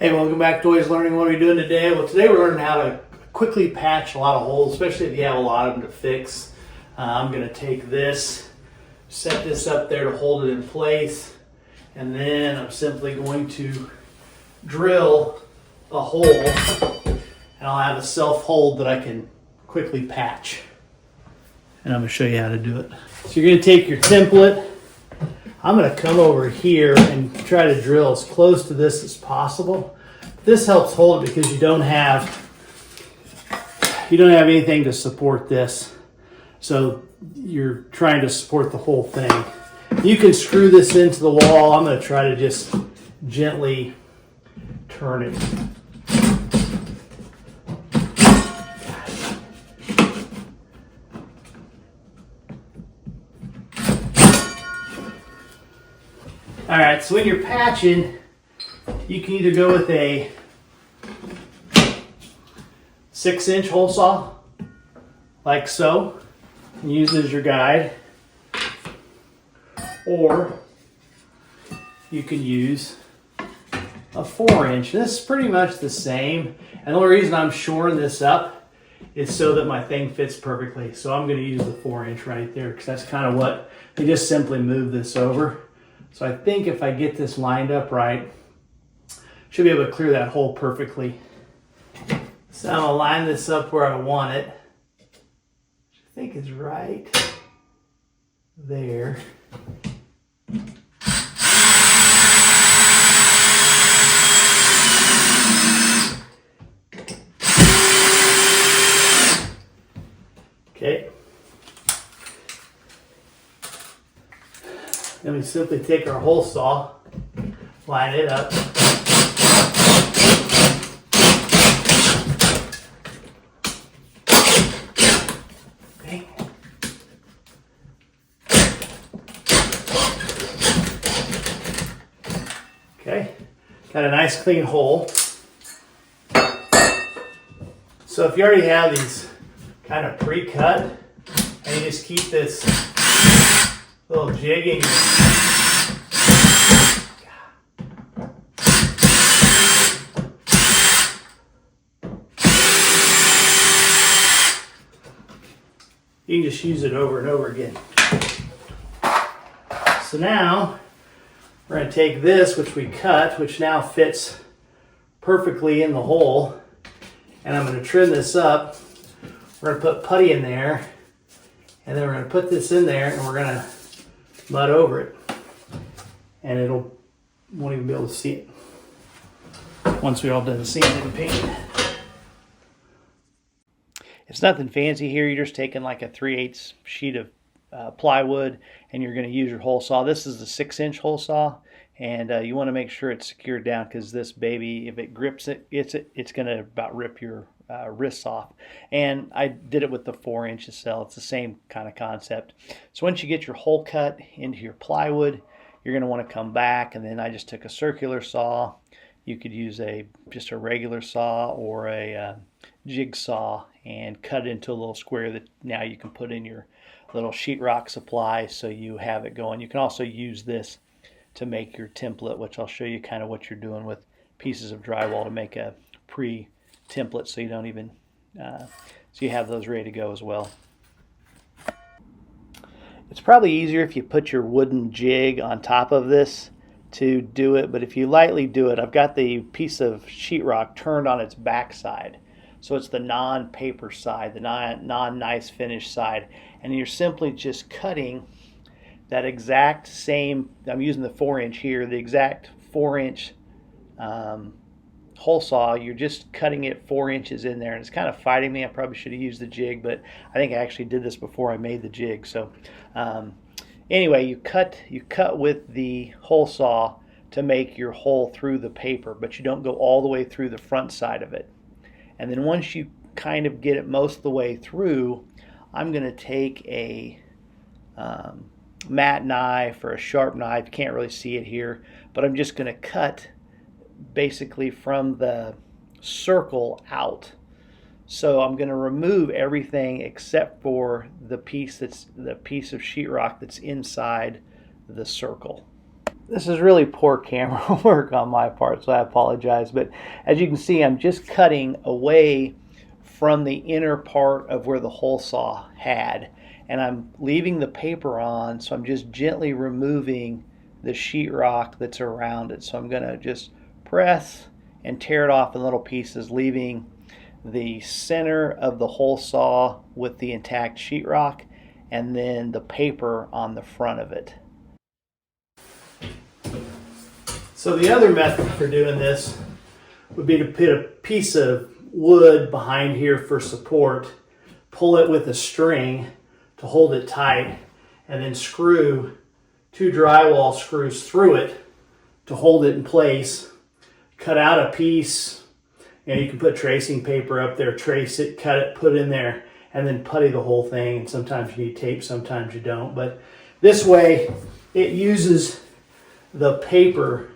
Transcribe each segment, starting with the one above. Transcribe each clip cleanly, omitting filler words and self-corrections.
Hey, welcome back to Always Learning. What are we doing today? Well, today we're learning how to quickly patch a lot of holes, especially if you have a lot of them to fix. I'm going to take this, set this up there to hold it in place, and then I'm simply going to drill a hole, and I'll have a self-hold that I can quickly patch. And I'm going to show you how to do it. So you're going to take your template. I'm going to come over here and try to drill as close to this as possible. This helps hold it because you don't have anything to support this. So you're trying to support the whole thing. You can screw this into the wall. I'm going to try to just gently turn it. All right, so when you're patching, you can either go with a 6-inch hole saw, like so, and use it as your guide, or you can use a 4-inch. This is pretty much the same, and the only reason I'm shoring this up is so that my thing fits perfectly. So I'm going to use the 4-inch right there because that's kind of what, they just simply move this over. So I think if I get this lined up right, should be able to clear that hole perfectly. So I'm gonna line this up where I want it, which I think is right there. Okay. Then we simply take our hole saw, line it up. Okay. Okay, got a nice clean hole. So if you already have these kind of pre-cut, and you just keep this little jig in your you can just use it over and over again. So now we're going to take this, which we cut, which now fits perfectly in the hole, and I'm going to trim this up. We're going to put putty in there, and then we're going to put this in there, and we're going to mud over it, and won't even be able to see it once we're all done sanding and painting. It's nothing fancy here. You're just taking like a 3/8 sheet of plywood, and you're going to use your hole saw. This is a 6-inch hole saw, and you want to make sure it's secured down because this baby, if it grips it, it's going to about rip your wrists off. And I did it with the 4-inch cell. It's the same kind of concept. So once you get your hole cut into your plywood, you're going to want to come back, and then I just took a circular saw. You could use just a regular saw or a jigsaw and cut it into a little square that now you can put in your little sheetrock supply so you have it going. You can also use this to make your template, which I'll show you kind of what you're doing with pieces of drywall to make a pre-template so you don't even, so you have those ready to go as well. It's probably easier if you put your wooden jig on top of this to do it, but if you lightly do it, I've got the piece of sheetrock turned on its back side. So it's the non-paper side, the non-nice finish side. And you're simply just cutting that exact same, I'm using the 4-inch here, the exact 4-inch hole saw. You're just cutting it 4 inches in there, and it's kind of fighting me. I probably should have used the jig, but I think I actually did this before I made the jig. So anyway, you cut with the hole saw to make your hole through the paper, but you don't go all the way through the front side of it. And then once you kind of get it most of the way through, I'm going to take a matte knife or a sharp knife. You can't really see it here, but I'm just going to cut basically from the circle out. So I'm going to remove everything except for the piece of sheetrock that's inside the circle. This is really poor camera work on my part, so I apologize. But as you can see, I'm just cutting away from the inner part of where the hole saw had. And I'm leaving the paper on, so I'm just gently removing the sheetrock that's around it. So I'm going to just press and tear it off in little pieces, leaving the center of the hole saw with the intact sheetrock and then the paper on the front of it. So the other method for doing this would be to put a piece of wood behind here for support, pull it with a string to hold it tight, and then screw 2 drywall screws through it to hold it in place. Cut out a piece, and you can put tracing paper up there, trace it, cut it, put it in there, and then putty the whole thing. And sometimes you need tape, sometimes you don't. But this way, it uses the paper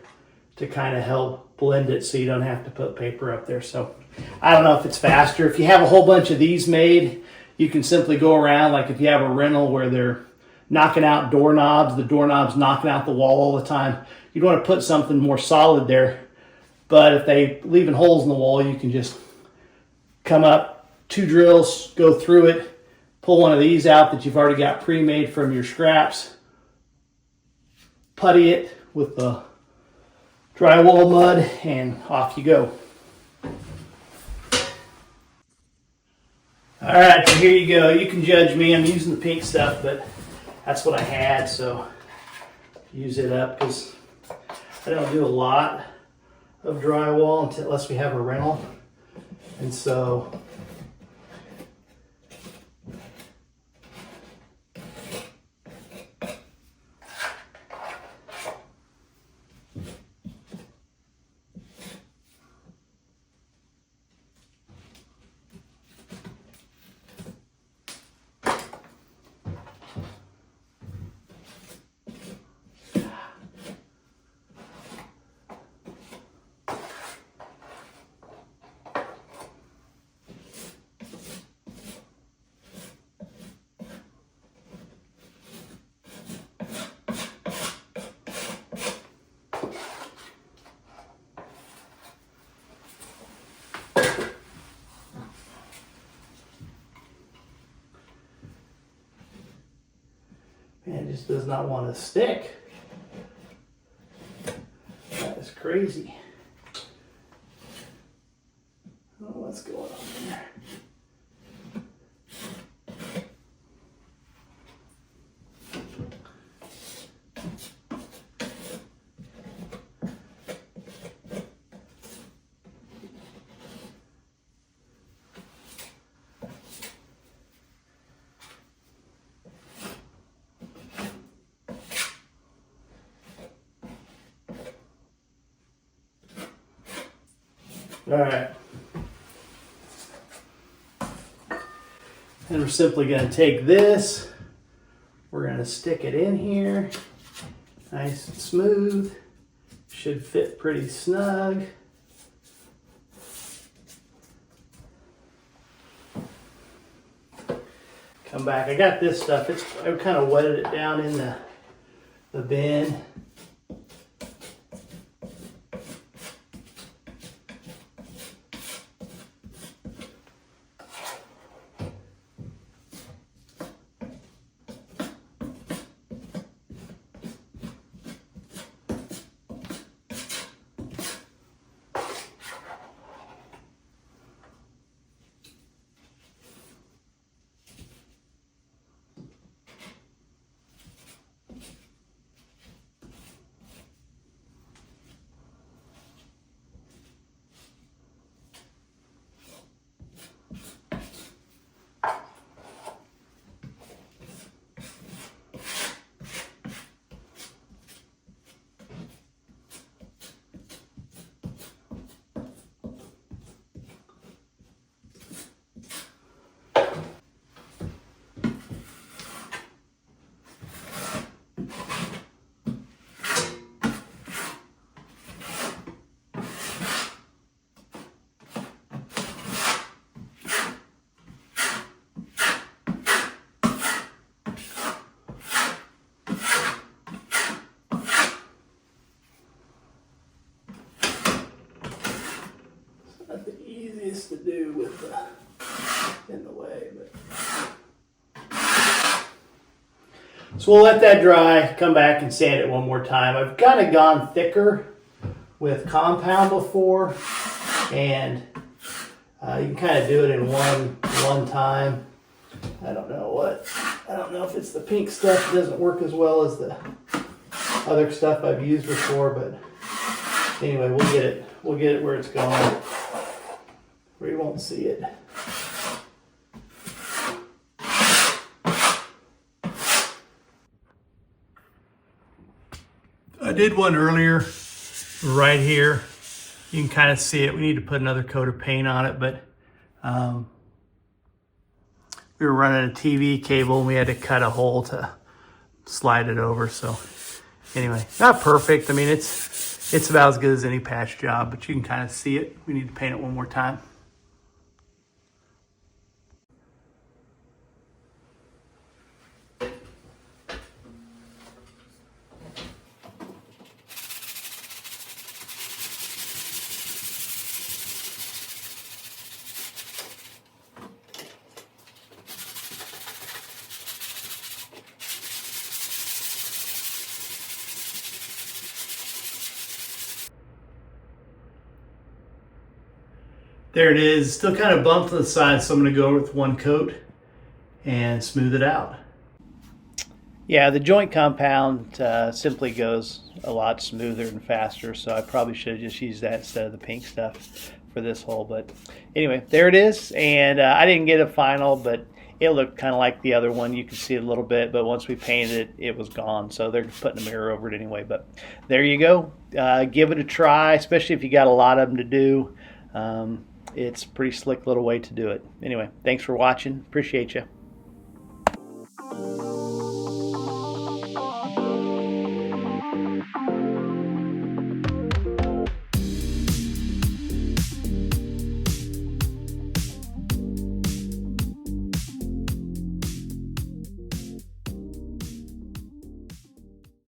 to kind of help blend it so you don't have to put paper up there. So I don't know if it's faster. If you have a whole bunch of these made, you can simply go around, like if you have a rental where they're knocking out doorknobs, the doorknob's knocking out the wall all the time, you'd want to put something more solid there. But if they leaving holes in the wall, you can just come up, 2 drills, go through it, pull one of these out that you've already got pre-made from your scraps, putty it with the drywall mud, and off you go. All right, so here you go. You can judge me. I'm using the pink stuff, but that's what I had, so use it up, because I don't do a lot of drywall unless we have a rental. And so man, it just does not want to stick. That is crazy. I don't know what's going on there. All right. And we're simply going to take this, we're going to stick it in here, nice and smooth, should fit pretty snug. Come back, I got this stuff, I kind of wetted it down in the bin. easiest to do with in the way. But. So we'll let that dry, come back and sand it one more time. I've kind of gone thicker with compound before, and you can kind of do it in one time. I don't know if it's the pink stuff that doesn't work as well as the other stuff I've used before, but anyway, we'll get it where it's going, where you won't see it. I did one earlier right here. You can kind of see it. We need to put another coat of paint on it, but we were running a TV cable and we had to cut a hole to slide it over. So anyway, not perfect. I mean, it's about as good as any patch job, but you can kind of see it. We need to paint it one more time. There it is. Still kind of bumped to the side, so I'm going to go with one coat and smooth it out. Yeah, the joint compound simply goes a lot smoother and faster, so I probably should have just used that instead of the pink stuff for this hole. But anyway, there it is, and I didn't get a final, but it looked kind of like the other one. You can see it a little bit, but once we painted it, it was gone, so they're putting a mirror over it anyway. But there you go. Give it a try, especially if you got a lot of them to do. It's a pretty slick little way to do it. Anyway, thanks for watching. Appreciate you.